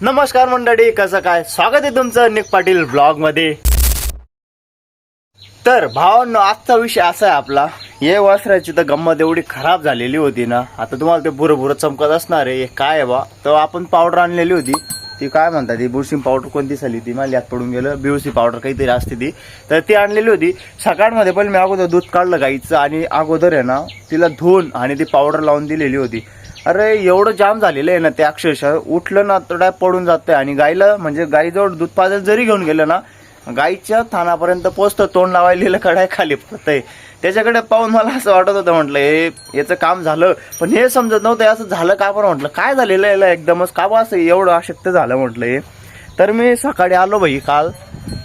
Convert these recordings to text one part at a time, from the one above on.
नमस्कार मंडळी, कसं काय स्वागत आहे तुमचं निक पाटील ब्लॉग मध्ये। तर भावांनो, आजचा विषय असा आहे आपला, ये वासराची तर गंमत एवढी खराब झालेली होती ना, आता तुम्हाला ते बुरं बुरं चमकत असणार आहे काय आहे बा। तर आपण पावडर आणलेली होती, ती काय म्हणतात ती बुरशी पावडर कोणती झाली ती मला याद पडून गेलं, बीओसी पावडर काहीतरी असते ती। तर ती आणलेली होती सकाळमध्ये, पण मी अगोदर दूध काढलं गाईचं आणि अगोदर आहे ना तिला धुवून आणि ती पावडर लावून दिलेली होती। अरे एवढं जाम झालेलं आहे ना ते, अक्षरशः उठलं ना तर पडून जातंय। आणि गाईला म्हणजे गाईजवळ दूध पाजायला जरी घेऊन गेलं ना, गाईच्या थानापर्यंत पोचतं, तोंड लावायला कडाय खाली पडतंय। त्याच्याकडे पाहून मला असं वाटत होतं, म्हटलं हे याचं काम झालं, पण हे समजत नव्हतं असं झालं का बरं। म्हटलं काय झालेलं याला एकदमच का बा असं एवढं अशक्त झालं म्हटलं हे। तर मी सकाळी आलो भाई काल,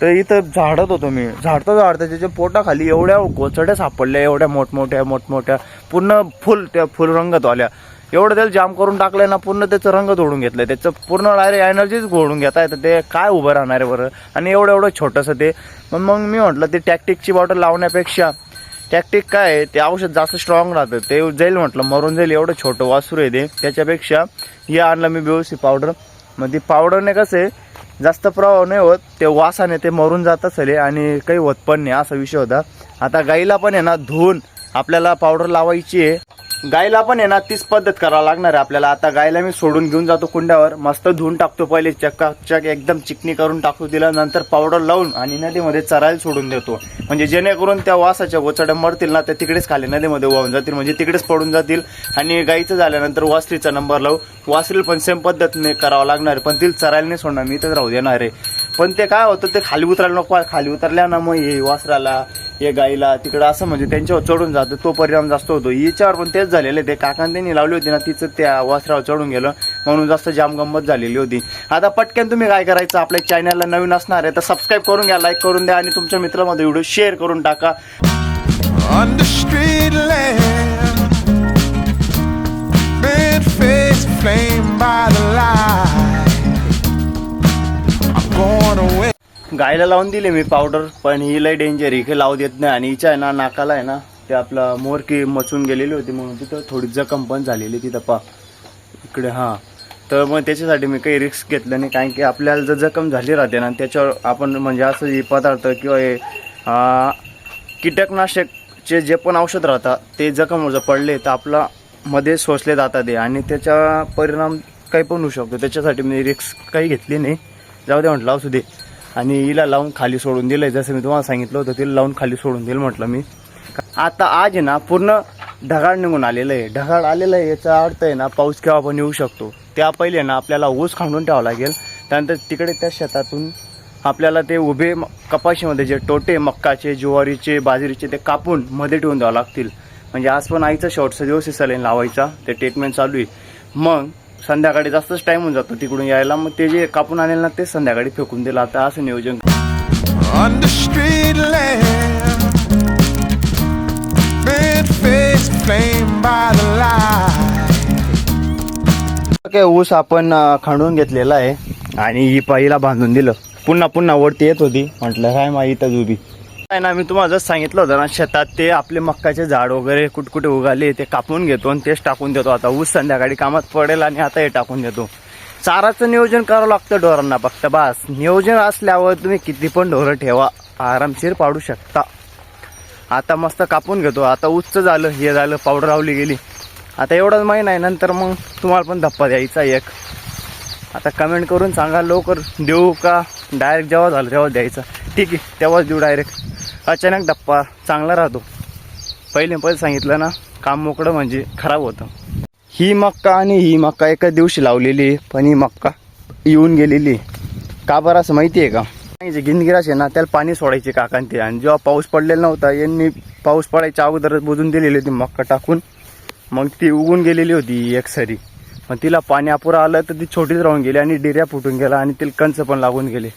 तर इथं झाडत होतो मी, झाडता त्याच्या पोटाखाली एवढ्या गोचड्या सापडल्या, एवढ्या मोठमोठ्या पूर्ण फुल त्या फुल रंगत वाल्या, एवढं त्याला जाम करून टाकलंय ना, पूर्ण त्याचं रंग तोडून घेतलंय, त्याचं पूर्ण डायरेक्ट एनर्जीच घोडून घेता येतं, ते काय उभं राहणार आहे बरं। आणि एवढं छोटंसं ते, मग मी म्हटलं ते टॅक्टिकची बॉटल लावण्यापेक्षा, टॅक्टिक काय आहे ते औषध जास्त स्ट्रॉंग राहतं, ते जाईल म्हटलं मरून जाईल, एवढं छोटं वासरू आहे ते, त्याच्यापेक्षा हे आणलं मी बीओसी पावडर। मग ती पावडरने कसं आहे जास्त प्रभाव नाही होत, ते वासाने ते मरून जात असेल आणि काही होत पण नाही, असा विषय होता। आता गाईला पण आहे ना धुवून आपल्याला पावडर लावायची आहे, गायला पण आहे ना तीच पद्धत करावं लागणार आहे आपल्याला। आता गायला मी सोडून घेऊन जातो कुंड्यावर, मस्त धुवून टाकतो, पहिले चकाचक एकदम चिकनी करून टाकतो तिला, नंतर पावडर लावून आणि नदीमध्ये चरायला सोडून देतो, म्हणजे जेणेकरून त्या वासाच्या गोचड्या मरतील ना, त्या तिकडेच खाली नदीमध्ये वाहून जातील, म्हणजे तिकडेच पडून जातील। आणि गाईचं झाल्यानंतर वासरीचा नंबर लावू, वासरीला पण सेम पद्धतीने करावं लागणार आहे, पण तिला चरायला नाही सोडणार, मी तर राहू देणार आहे। पण ते काय होतं, ते खाली उतरायला नको, खाली उतरल्या ना मग हे वासराला हे गाईला तिकडं असं म्हणजे त्यांच्यावर चढून जातं, तो परिणाम जास्त होतो। हिच्यावर पण तेच झालेलं, ते काकांनी त्यांनी लावली होती ना, तिचं त्या वासरावर चढून गेलं, म्हणून जास्त जाम गंमत झालेली होती। आता पटकन तुम्ही काय करायचं, आपल्या चॅनलला नवीन असणार आहे तर सबस्क्राईब करून घ्या, लाईक करून द्या आणि तुमच्या मित्रांमध्ये व्हिडिओ शेअर करून टाका। गायला लावून दिले मी पावडर, पण ही लय डेंजर, ही लावू देत नाही। आणि हिच्या आहे ना नाकाला आहे ना ते आपलं मोरकी मचून गेलेली होती, म्हणून तिथं थोडी जखम पण झालेली तिथं पा इकडे, हां। तर मग त्याच्यासाठी मी काही रिस्क घेतलं नाही, कारण की आपल्याला जर जखम झाली राहते ना, त्याच्यावर आपण म्हणजे असं हे पदार्थ किंवा हे कीटकनाशकचे जे पण औषध राहतात ते जखम जर पडले तर आपला मध्ये सोसले जातात ते, आणि त्याचा परिणाम काही पण होऊ शकतो। त्याच्यासाठी मी रिस्क काही घेतली नाही, जाऊ दे म्हटलं असू दे। आणि हिला लावून खाली सोडून दिलंय, जसं मी तुम्हाला सांगितलं होतं तिला लावून खाली सोडून दिलं म्हटलं मी। आता आज आहे ना पूर्ण ढगाळ निघून आलेलं आहे, ढगाळ आलेलं आहे, याचा अर्थ आहे ना पाऊस केव्हा पण येऊ शकतो। त्या पहिले ना आपल्याला ऊस खांडून ठेवावं लागेल, त्यानंतर तिकडे त्या शेतातून आपल्याला ते उभे कपाशीमध्ये जे टोटे मक्काचे, ज्वारीचे, बाजरीचे ते कापून मध्ये ठेवून द्यावं लागतील, म्हणजे आज पण आईचा शेवटचा दिवस सलाईन लावायचा, ते ट्रीटमेंट चालू आहे। मग संध्याकाळी जास्तच टाइम होऊन जातो तिकडून यायला, मग ते जे कापून आणेल ना ते संध्याकाळी फेकून दिलं, आता असं नियोजन। काय ऊस आपण खांडून घेतलेला आहे आणि ही पाईला बांधून दिलं, पुन्हा वरती येत होती, म्हटलं काय माई इथं उभी आहे ना। मी तुम्हाला जसं सांगितलं होतं ना, शेतात ते आपले मक्काचे झाड वगैरे कुठकुठे उगाले ते कापून घेतो आणि तेच टाकून देतो। आता ऊस संध्याकाळी कामात पडेल आणि आता हे टाकून देतो। चाराचं नियोजन करावं लागतं ढोरांना फक्त, बस नियोजन असल्यावर तुम्ही किती पण ढोरं ठेवा, आरामशीर पाडू शकता। आता मस्त कापून घेतो, आता ऊसचं झालं, हे झालं, पावडर लावली गेली, आता एवढाच महिना आहे, नंतर मग तुम्हाला पण धप्पा द्यायचा एक। आता कमेंट करून सांगा लवकर देऊ का डायरेक्ट जेव्हा झालं तेव्हा द्यायचा, ठीक आहे तेव्हाच देऊ डायरेक्ट, अचानक धप्पा चांगला राहतो। पहिले सांगितलं ना, काम मोकळं म्हणजे खराब होतं। ही मक्का आणि ही मक्का एका दिवशी लावलेली, पण ही मक्का येऊन गेलेली का बरं असं माहिती आहे का? गिनगिरास आहे ना त्याला पाणी सोडायचे काकांते, आणि जेव्हा पाऊस पडलेला नव्हता यांनी पाऊस पडायच्या अगोदरच बुजून दिलेली होती मक्का टाकून, मग ती उगून गेलेली होती एक सरी, मग तिला पाणी अपुरा आलं तर ती छोटीच राहून गेली आणि डिऱ्या फुटून गेला आणि तिला कंच पण लागून गेले।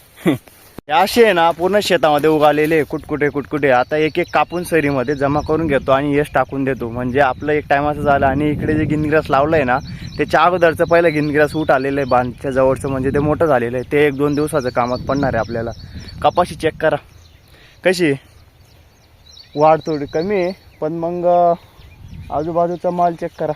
असे आहे ना पूर्ण शेतामध्ये उगालेले कुटकुटे, आता एक कापून सरीमध्ये जमा करून घेतो आणि यश टाकून देतो, म्हणजे आपलं एक टायमाचं झालं। आणि इकडे जे गिनगिरास लावलंय ना त्याच्या अगोदरचं पहिलं गिनगिरास उठ आलेलं आहे बांधच्या जवळचं, म्हणजे ते मोठं झालेलं आहे, ते 1-2 दिवसाचं कामात पडणार आहे आपल्याला। कपाशी चेक करा कशी वाढ, थोडी कमी आहे, पण मग आजूबाजूचा माल चेक करा,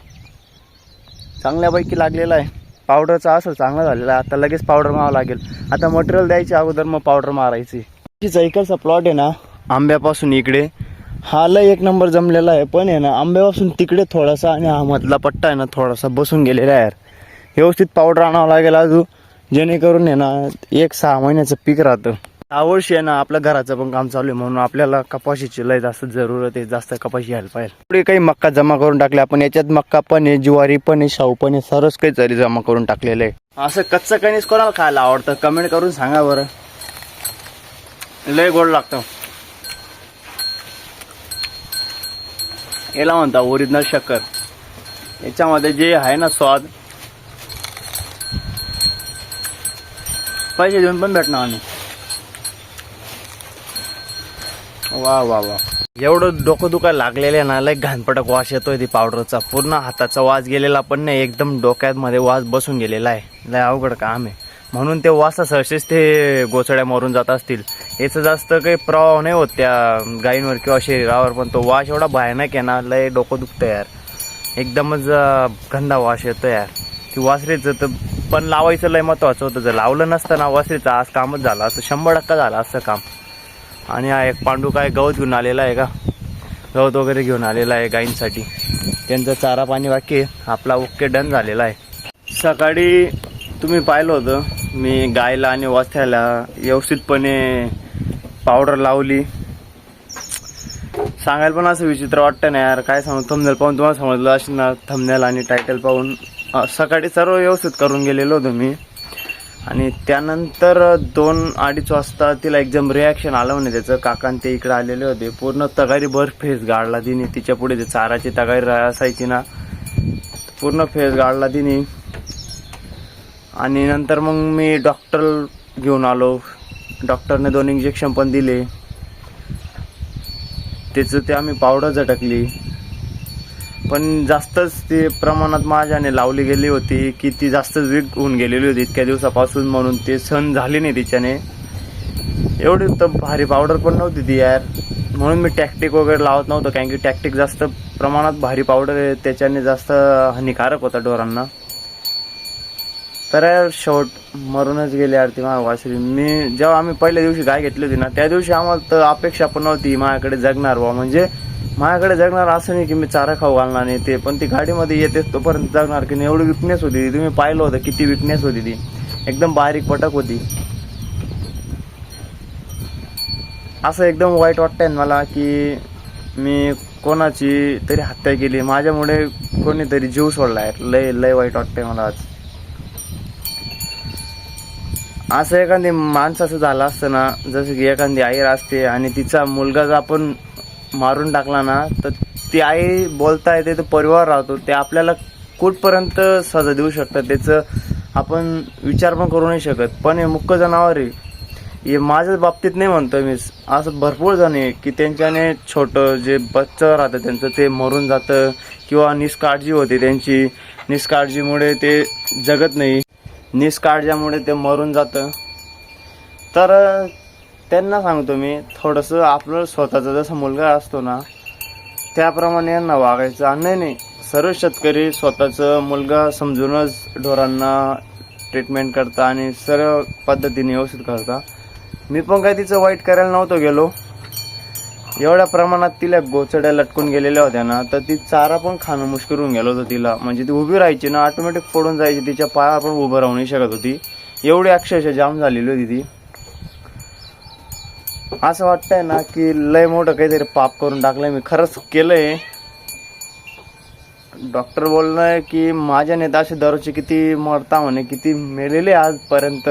चांगल्यापैकी लागलेला आहे। पावडरचा असं चांगला झालेला आहे. आता लगेच पावडर मारावं लागेल. आता मटेरियल द्यायचे अगोदर मग पावडर मारायची. इकडचा प्लॉट आहे ना आंब्यापासून इकडे हा लय एक नंबर जमलेला आहे. पण आहे ना आंब्यापासून तिकडे थोडासा आणि हा मधला पट्टा आहे ना थोडासा बसून गेलेला आहे. व्यवस्थित पावडर आणावं लागेल अजून, जेणेकरून आहे ना 1-6 महिन्याचं पीक राहतं. यावर्षी आहे ना आपल्या घराचं पण काम चालू आहे, म्हणून आपल्याला कपाशीची लय जास्त जरूरत आहे. जास्त कपाशी घ्यायला पाहिजे. पुढे काही मक्का जमा करून टाकले आपण. याच्यात मक्का पण आहे, ज्वारी पण आहे, शाहू पण आहे, सर्वच काही तरी जमा करून टाकलेलं आहे. असं कच्चं कणीस कोणाला खायला आवडतं कमेंट करून सांगा बरं. लय गोड लागतं. याला म्हणता ओरिजिनल शक्कर. याच्यामध्ये जे आहे ना स्वाद पैसे देऊन पण भेटणार नाही. वा वा वा, एवढं डोकं दुखायला लागलेलं आहे ना, लय घाणपटक वास येतोय ती पावडरचा. पूर्ण हाताचा वास गेलेला पण नाही, एकदम डोक्यात मध्ये वास बसून गेलेला आहे. लय अवघड काम आहे. म्हणून ते वासासहशीच ते गोचड्या मरून जात असतील. याचं जास्त काही प्रभाव नाही होत त्या गायींवर किंवा शरीरावर, पण तो वास एवढा भयानक आहे ना, लय डोकं दुखतं यार. एकदमच गंदा वास येतो यार. ती वासरीचं तर पण लावायचं लय महत्वाचं होतं. जर लावलं नसतं ना वासरीचं आज कामच झालं असतं, 100% झालं असतं काम. आणि हा एक पांडू काय गवत घेऊन आलेला आहे का, गवत वगैरे घेऊन आलेला आहे गायींसाठी. त्यांचं चारा पाणी बाकी आहे. आपला ओके डन झालेला आहे. सकाळी तुम्ही पाहिलं होतं मी गायला आणि वासऱ्याला व्यवस्थितपणे पावडर लावली. सांगायला पण असं विचित्र वाटतं ना यार, काय सांगू. थंबनेल पाहून तुम्हाला समजलं असेल ना, थंबनेल आणि टायटल पाहून. सकाळी सर्व व्यवस्थित करून गेलेलो होतो मी. आणि त्यानंतर 2-2:30 वाजता तिला एकदम रिॲक्शन आलं म्हणे त्याचं. काकान ते इकडे आलेले होते. पूर्ण तगारीभर फेस गाडला तिने. तिच्या पुढे ते चाराची तगारी असायची ना, पूर्ण फेस गाडला तिने. आणि नंतर मग मी डॉक्टर घेऊन आलो. डॉक्टरने 2 इंजेक्शन पण दिले. त्याचं ते आम्ही पावडर झटकली. पण जास्तच ते प्रमाणात माझ्याने लावली गेली होती की ती जास्तच वीक होऊन गेलेली होती इतक्या दिवसापासून, म्हणून ते सहन झाली नाही तिच्याने. एवढी तर भारी पावडर पण नव्हती ती यार. म्हणून मी टॅक्टिक वगैरे लावत नव्हतं, कारण की टॅक्टिक जास्त प्रमाणात भारी पावडर आहे, त्याच्याने जास्त हानिकारक होता ढोरांना. तर यार शेवट मरूनच गेले यार ती माझ्या वासरी. मी जेव्हा आम्ही पहिल्या दिवशी गाय घेतली होती ना, त्या दिवशी आम्हाला तर अपेक्षा पण नव्हती माझ्याकडे जगणार बा. म्हणजे माझ्याकडे जगणार असं नाही की मी चारा खाऊ घालणार नाही ते, पण ती गाडीमध्ये येते तोपर्यंत जगणार की नाही. एवढी विकनेस होती. तुम्ही पाहिलं होतं किती विकनेस होती ती. एकदम बारीक पटक होती. असं एकदम वाईट वाटतंय मला की मी कोणाची तरी हत्या केली, माझ्यामुळे कोणीतरी जीव सोडला यार. लय लय वाईट वाटतंय मला आज. असं एखादी माणसाचं झालं असतं ना, जसं की एखादी आई असते आणि तिचा मुलगा जर आपण मारून टाकला ना, तर ती आई बोलता येते, तो परिवार राहतो, ते आपल्याला कुठपर्यंत सजा देऊ शकतात त्याचं आपण विचार पण करू नाही शकत. पण हे मुक्क जनावर आहे. हे माझ्याच बाबतीत नाही म्हणतोय मी, असं भरपूर जण आहे की त्यांच्याने छोटं जे बच्चं राहतं त्यांचं ते मरून जातं, किंवा निष्काळजी होते त्यांची. निष्काळजीमुळे ते जगत नाही, निष्काळजामुळे ते मरून जातं. तर त्यांना सांगतो मी, थोडंसं आपलं स्वतःचा जसा मुलगा असतो ना त्याप्रमाणे यांना वागायचं. नाही, सर्व शेतकरी स्वतःचं मुलगा समजूनच ढोरांना ट्रीटमेंट करता आणि सर्व पद्धतीने व्यवस्थित करता. मी पण काही तिचं वाईट करायला नव्हतो गेलो. एवढ्या प्रमाणात तिला गोचड्या लटकून गेलेल्या होत्या ना, तर ती चारा पण खाणं मुश्किल होऊन गेलं होतं तिला. म्हणजे ती उभी राहायची ना, ऑटोमॅटिक पडून जायची. तिच्या पाया पण उभं राहू नाही शकत होती, एवढी अक्षरशः जाम झालेली होती ती. असं वाटतंय ना की लय मोठं काहीतरी पाप करून टाकलंय मी. खरंच केलंय. डॉक्टर बोलणं की माझ्या नेता असे दररोजचे किती मरता म्हणे, किती मेलेले आजपर्यंत.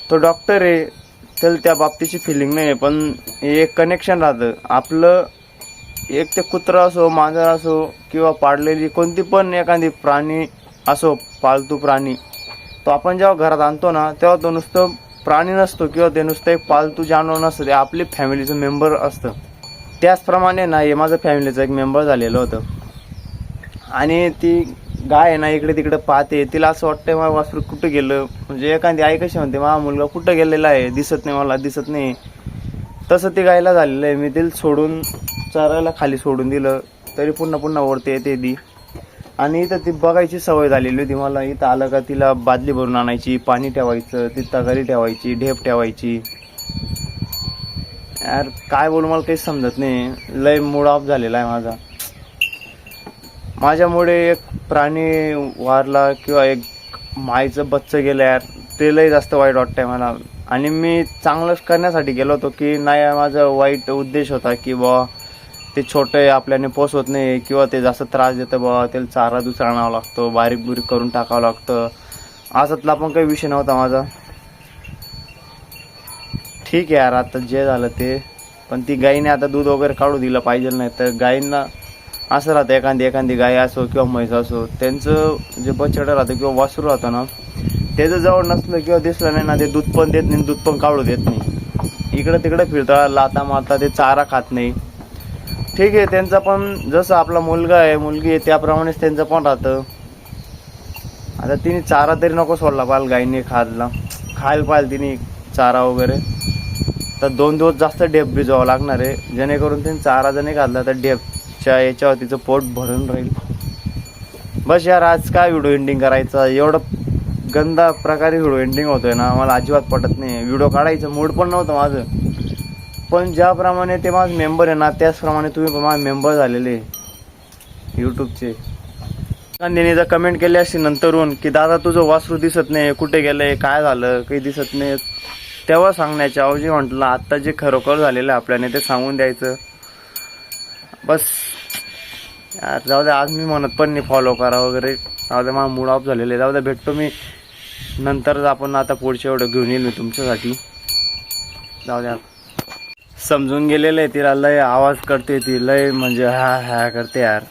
तो डॉक्टर आहे, त्याला त्या बाबतीची फिलिंग नाही, पण एक कनेक्शन राहतं आपलं. एक ते कुत्रा असो, मांजर असो, किंवा पाळलेली कोणती पण एखादी प्राणी असो, पाळतू प्राणी, तो आपण जेव्हा घरात आणतो ना, तेव्हा तो नुसतं प्राणी नसतो किंवा ते नुसतं एक पालतू जानवर नसतं, ते आपली फॅमिलीचं मेंबर असतं. त्याचप्रमाणे ना हे माझं फॅमिलीचं एक मेंबर झालेलं होतं. आणि ती गाय आहे ना इकडे तिकडे पाहते, तिला असं वाटतंय माझं वासरू कुठं गेलं. म्हणजे एखादी आई कशी म्हणते माझा मुलगा कुठं गेलेला आहे, दिसत नाही मला, दिसत नाही. तसं ती गायला झालेलं आहे. मी तिला सोडून चरायला खाली सोडून दिलं तरी पुन्हा पुन्हा ओढते येते ती. आणि इथं ती बघायची सवय झालेली होती मला. इथं आलं का तिला बादली भरून आणायची, पाणी ठेवायचं, ती तगारी ठेवायची, ढेप ठेवायची. यार काय बोलू, मला काहीच समजत नाही. लय मूड ऑफ झालेला आहे माझा. माझ्यामुळे एक प्राणी वारला किंवा एक माईचं बच्चं गेलं यार, ते लय जास्त वाईट वाटतंय मला. आणि मी चांगलंच करण्यासाठी गेलो होतो की नाही, माझा वाईट उद्देश होता की बा ते छोटे आपल्याने पोसवत नाही किंवा ते जास्त त्रास देतं बा, त्याला चारा दुसरा आणावा लागतो, बारीक बुरीक करून टाकावं लागतं, असातला पण काही विषय नव्हता माझा. ठीक आहे यार, आता जे झालं ते. पण ती गाईने आता दूध वगैरे काढू दिलं पाहिजे. नाही तर गाईंना असं राहतं, एखादी गाय असो किंवा म्हैस असो, त्यांचं जे बछडं राहतं किंवा वासरू राहतं ना, त्याचं जवळ नसलं किंवा दिसलं नाही ना, ते दूध पण देत नाही, दूध पण काढू देत नाही. इकडं तिकडं फिरता, लाता मारता, ते चारा खात नाही. ठीक आहे, त्यांचा पण जसं आपला मुलगा आहे मुलगी आहे त्याप्रमाणेच त्यांचं पण राहतं. आता तिने चारा तरी नको सोडला पाहिजे गायीने, खायला पाहिजे तिने चारा वगैरे. तर 2 दिवस जास्त ढेप भिजवावं लागणार आहे, जेणेकरून त्यांनी चारा जर नाही घातला तर ढेपच्या याच्यावर तिचं पोट भरून राहील. बस यार, आज काय व्हिडिओ एंडिंग करायचा, एवढं गंदा प्रकारे व्हिडिओ एंडिंग होतोय ना, मला अजिबात पटत नाही. व्हिडिओ काढायचं मूड पण नव्हतं माझं, पण ज्याप्रमाणे ते माझे मेंबर आहे ना, त्याचप्रमाणे तुम्ही पण माझे मेंबर झालेले यूट्यूबचे. त्यांनी जर कमेंट केली अशी नंतरून की दादा तुझं वासरू दिसत नाही, कुठे गेलंय, काय झालं, काही दिसत नाही, तेव्हा सांगण्याच्या ऐवजी म्हटलं आत्ता जे खरोखर झालेलं आहे आपल्याने ते सांगून द्यायचं. बस यार, जाऊ द्या. आज मी म्हणत पण नाही फॉलो करा वगैरे, जाऊ द्या, माझा मूड ऑफ झालेला आहे. जाऊ द्या, भेटतो मी नंतर. आपण आता पुढच्या एवढं घेऊन येईल मी तुमच्यासाठी. जाऊ द्या, समजून गेलेलं आहे. तिला लय आवाज करते ती, लय म्हणजे हा हा करते यार.